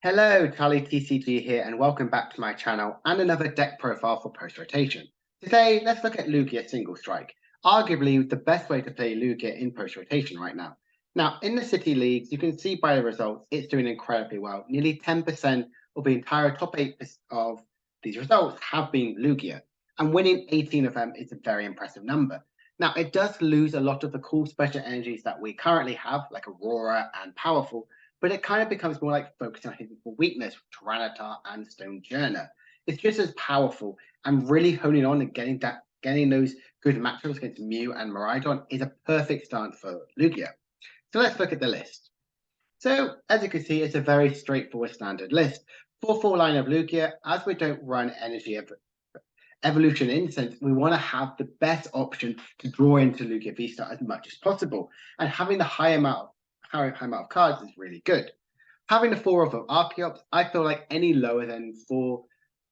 Hello, Charlie TCG here, and welcome back to my channel and another deck profile for post-rotation. Today, let's look at Lugia Single Strike, arguably the best way to play Lugia in post-rotation right now. Now, in the City Leagues, you can see by the results, it's doing incredibly well. Nearly 10% of the entire top 8 of these results have been Lugia, and winning 18 of them is a very impressive number. Now, it does lose a lot of the cool special energies that we currently have, like Aurora and Powerful, but it kind of becomes more like focusing on his weakness, Tyranitar and Stonejourner. It's just as powerful, and really honing on and getting those good matchups against Mew and Miraidon is a perfect stance for Lugia. So let's look at the list. So as you can see, it's a very straightforward standard list. 4-4 line of Lugia, as we don't run energy evolution instance, we want to have the best option to draw into Lugia Vstar as much as possible. And having the high amount of cards is really good. Having the 4 of Archeops, I feel like any lower than 4,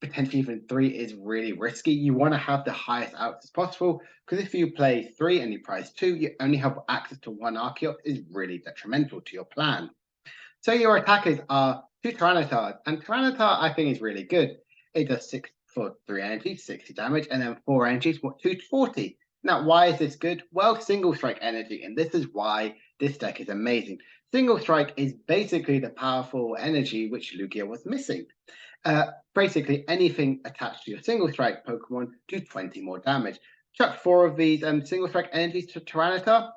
potentially even 3, is really risky. You want to have the highest outs as possible, because if you play 3 and you prize 2, you only have access to 1 Archeops, is really detrimental to your plan. So your attackers are 2 Tyranitars, and Tyranitar I think is really good. It does 6 for 3 energy, 60 damage, and then 4 energies, 240. Now, why is this good? Well, single strike energy, and this is why this deck is amazing. Single strike is basically the powerful energy which Lugia was missing. Basically, anything attached to your single strike Pokemon do 20 more damage. Chuck 4 of these single strike energies to Tyranitar.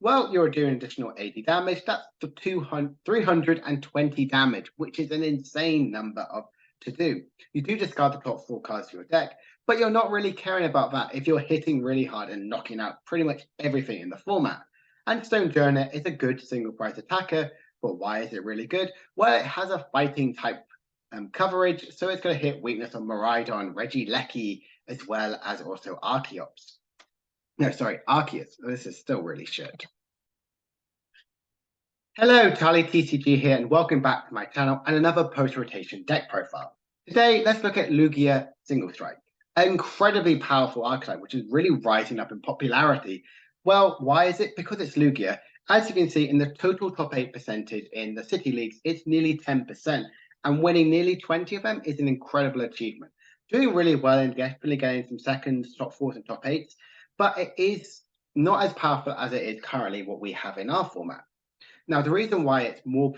Well, you're doing additional 80 damage. That's the 320 damage, which is an insane number to do. You do discard the top 4 cards of your deck, but you're not really caring about that if you're hitting really hard and knocking out pretty much everything in the format. And Stonejourner is a good single price attacker, but why is it really good? Well, it has a fighting type coverage, so it's going to hit weakness on Miraidon, Regieleki, as well as also Archeops. No, sorry, Arceus. This is still really shit. Hello, Charlie TCG here, and welcome back to my channel and another post-rotation deck profile. Today, let's look at Lugia Single Strike, an incredibly powerful archetype which is really rising up in popularity. Well, why is it? Because it's Lugia. As you can see, in the total top 8 percentage in the City Leagues, it's nearly 10%, and winning nearly 20 of them is an incredible achievement. Doing really well and definitely getting some seconds, top 4s, and top 8s, but it is not as powerful as it is currently what we have in our format. Now, the reason why it's more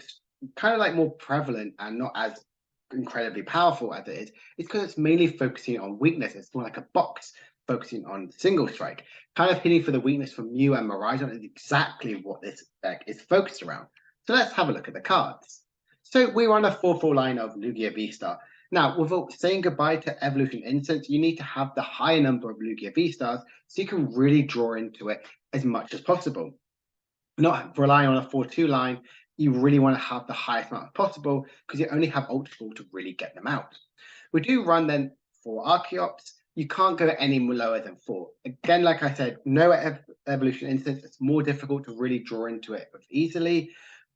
prevalent and not as incredibly powerful as it is because it's mainly focusing on weakness. It's more like a box focusing on single strike. Kind of hitting for the weakness from Mew and Miraidon is exactly what this deck is focused around. So let's have a look at the cards. So we run a 4-4 line of Lugia Vstar. Now, without saying goodbye to Evolution Instance, you need to have the higher number of Lugia Vstars so you can really draw into it as much as possible. Not relying on a 4-2 line, you really want to have the highest amount possible because you only have Ultra Ball to really get them out. We do run then 4 Archeops. You can't go any lower than 4. Again, like I said, no Evolution Instance. It's more difficult to really draw into it easily.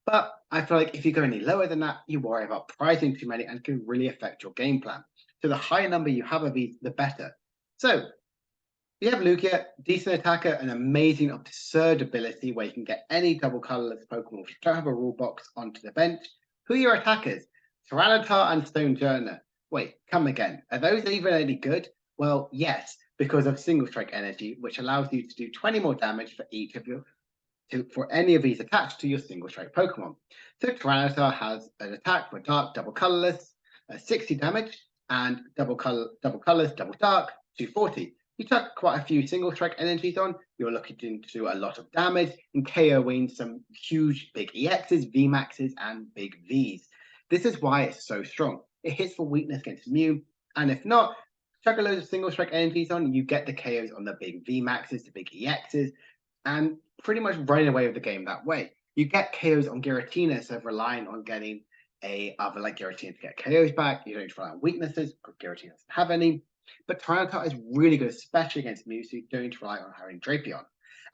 But I feel like if you go any lower than that, you worry about prizing too many and can really affect your game plan. So the higher number you have of these, the better. So you have Lugia, decent attacker, an amazing, absurd ability where you can get any double colorless Pokemon if you don't have a rule box onto the bench. Who are your attackers? Tyranitar and Stonejourner. Wait, come again. Are those even any good? Well, yes, because of single strike energy, which allows you to do 20 more damage for each of you, for any of these attached to your single strike Pokemon. So Tyranitar has an attack for dark, double colorless, 60 damage, and double colorless, double dark, 240. You chuck quite a few single strike energies on, you're looking to do a lot of damage and KOing some huge big EXs, VMAXs, and big Vs. This is why it's so strong. It hits for weakness against Mew, and if not, chuck a load of single strike energies on, you get the KOs on the big VMAXs, the big EXs, and pretty much running away with the game that way. You get KOs on Giratina, so relying on getting other like Giratina to get KOs back. You don't rely on weaknesses because Giratina doesn't have any. But Tyranitar is really good, especially against Mew, so you don't rely on having Drapion.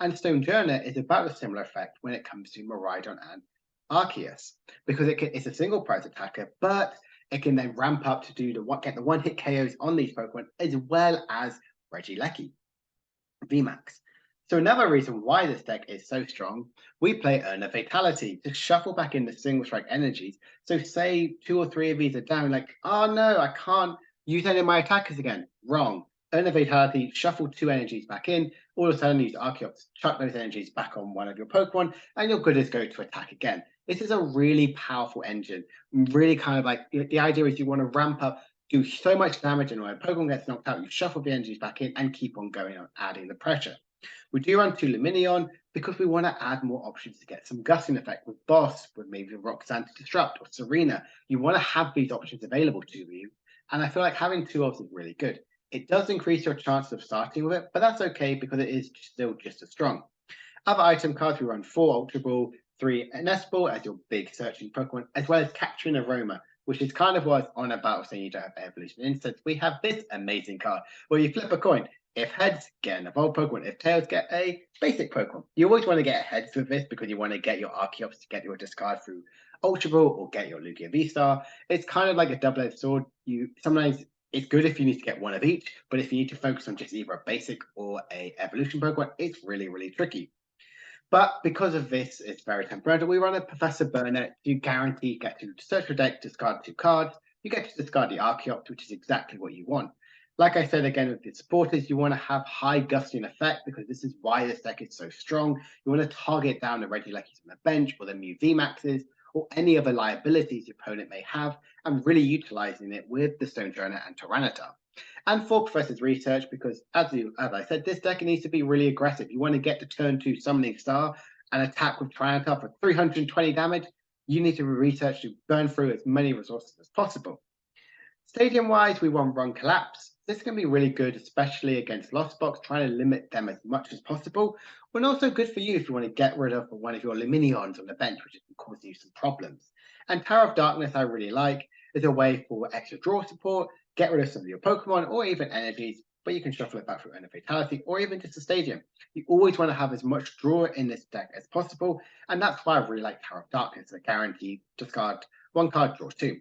And Stonejourner is about a similar effect when it comes to Miraidon and Arceus, because it's a single price attacker, but it can then ramp up to get the one-hit KOs on these Pokemon, as well as Regieleki, VMAX. So another reason why this deck is so strong, we play Earn a Fatality to shuffle back in the single strike energies. So say 2 or 3 of these are down, like, oh no, I can't use any of my attackers again. Wrong. Earn a Fatality, shuffle 2 energies back in, all of a sudden use Archeops, chuck those energies back on one of your Pokemon, and you're good as go to attack again. This is a really powerful engine. Really kind of like the idea is you want to ramp up, do so much damage, and when a Pokemon gets knocked out, you shuffle the energies back in and keep on going on adding the pressure. We do run 2 Luminion because we want to add more options to get some gusting effect with Boss, with maybe Roxanne to Disrupt or Serena. You want to have these options available to you. And I feel like having 2 is really good. It does increase your chances of starting with it, but that's okay because it is still just as strong. Other item cards, we run 4 Ultra Ball, 3 Ball as your big searching Pokemon, as well as Capturing Aroma, which is kind of what I was on about saying you don't have Evolution Instance. We have this amazing card where you flip a coin. If heads, get an evolved Pokemon. If tails, get a basic Pokemon. You always want to get heads with this because you want to get your Archeops to get your discard through Ultra Ball or get your Lugia Vstar. It's kind of like a double-edged sword. You sometimes it's good if you need to get one of each, but if you need to focus on just either a basic or a evolution Pokemon, it's really, really tricky. But because of this, it's very temperamental. We run a Professor Burnett. You guarantee get to search your deck, discard 2 cards. You get to discard the Archeops, which is exactly what you want. Like I said again with the supporters, you want to have high gusting effect because this is why this deck is so strong. You want to target down the Regielekis on the bench or the Mew VMAXs or any other liabilities your opponent may have and really utilizing it with the Stone Donor and Tyranitar. And for Professor's research, because as I said, this deck needs to be really aggressive. You want to get to turn 2 Summoning Star and attack with Tyranitar for 320 damage. You need to research to burn through as many resources as possible. Stadium-wise, we want Run Collapse. This can be really good, especially against Lost Box, trying to limit them as much as possible, but also good for you if you want to get rid of one of your Luminions on the bench, which has been causing you some problems. And Tower of Darkness, I really like, is a way for extra draw support, get rid of some of your Pokemon or even energies, but you can shuffle it back through End of Fatality or even just a Stadium. You always want to have as much draw in this deck as possible, and that's why I really like Tower of Darkness, a guarantee discard 1 card, draw 2.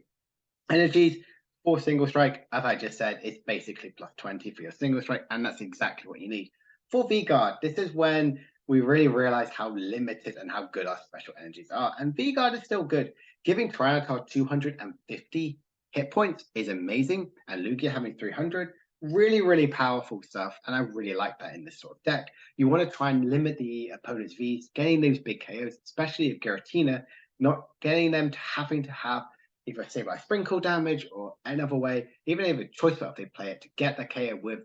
Energies, for single strike, as I just said, it's basically plus 20 for your single strike, and that's exactly what you need. For V-Guard, this is when we really realize how limited and how good our special energies are. And V-Guard is still good. Giving Tyranitar 250 hit points is amazing, and Lugia having 300, really, really powerful stuff. And I really like that in this sort of deck. You want to try and limit the opponent's Vs, getting those big KOs, especially if Giratina, not getting them to having to have either say by sprinkle damage or another way, even if a choice if they play it to get the KO with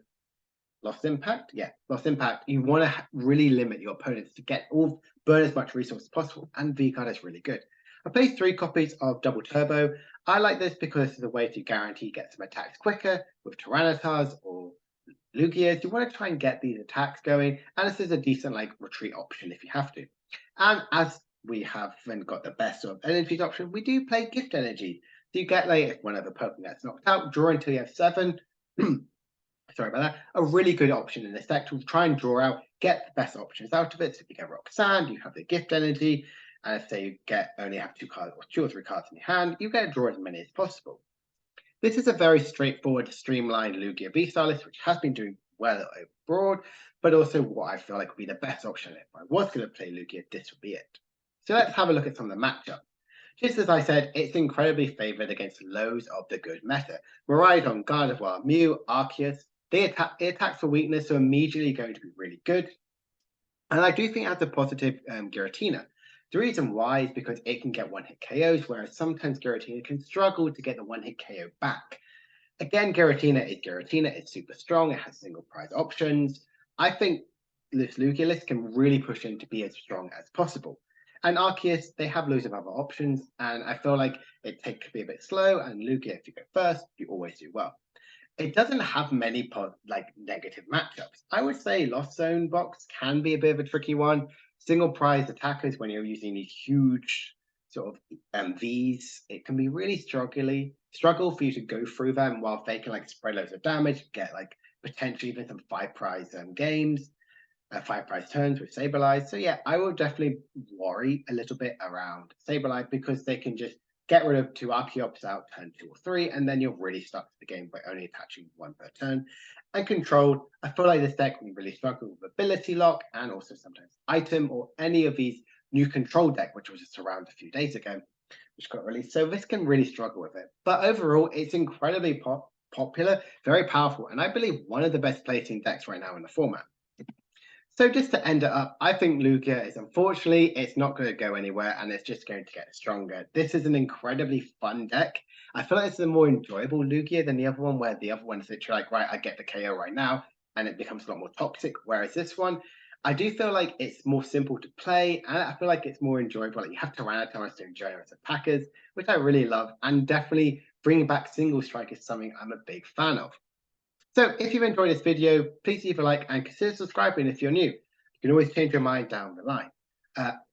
Lost Impact. Yeah, Lost Impact. You want to really limit your opponents to get all burn as much resource as possible, and V-Card is really good. I played 3 copies of Double Turbo. I like this because it's a way to guarantee get some attacks quicker with Tyranitars or Lugias. You want to try and get these attacks going, and this is a decent like retreat option if you have to. And as we have then got the best sort of energies option, we do play gift energy. So you get like if one of the Pokemon gets knocked out, draw until you have 7. Sorry about that. A really good option in this deck to try and draw out, get the best options out of it. So if you get Roxanne, you have the gift energy. And if say you get only have 2 cards or 2 or 3 cards in your hand, you get to draw as many as possible. This is a very straightforward, streamlined Lugia Vstar list, which has been doing well abroad, but also what I feel like would be the best option if I was going to play Lugia, this would be it. So let's have a look at some of the matchups. Just as I said, it's incredibly favored against loads of the good meta. Miraidon, Gardevoir, Mew, Arceus, it attacks for weakness, so immediately going to be really good. And I do think it has a positive Giratina. The reason why is because it can get one-hit KOs, whereas sometimes Giratina can struggle to get the one-hit KO back. Again, Giratina is Giratina. It's super strong. It has single prize options. I think this Lugia list can really push him to be as strong as possible. And Arceus, they have loads of other options, and I feel like it could be a bit slow. And Lugia, if you go first, you always do well. It doesn't have many negative matchups. I would say Lost Zone box can be a bit of a tricky one. Single prize attackers when you're using these huge sort of Vs, it can be really struggle for you to go through them while they can like spread loads of damage, get like potentially even some 5 prize games, 5 prize turns with Sableye. So yeah, I will definitely worry a little bit around Sableye because they can just get rid of 2 Archeops out turn 2 or 3, and then you're really stuck to the game by only attaching 1 per turn. And controlled, I feel like this deck will really struggle with ability lock and also sometimes item or any of these new control deck, which was just around a few days ago, which got released. So this can really struggle with it. But overall, it's incredibly popular, very powerful, and I believe one of the best placing decks right now in the format. So just to end it up, I think Lugia is unfortunately, it's not going to go anywhere and it's just going to get stronger. This is an incredibly fun deck. I feel like it's a more enjoyable Lugia than the other one, where the other one is literally like, right, I get the KO right now, and it becomes a lot more toxic. Whereas this one, I do feel like it's more simple to play, and I feel like it's more enjoyable. Like you have Tyranitar to enjoy as attackers, which I really love, and definitely bringing back single strike is something I'm a big fan of. So if you've enjoyed this video, please leave a like and consider subscribing if you're new. You can always change your mind down the line.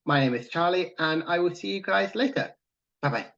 My name is Charlie, and I will see you guys later. Bye-bye.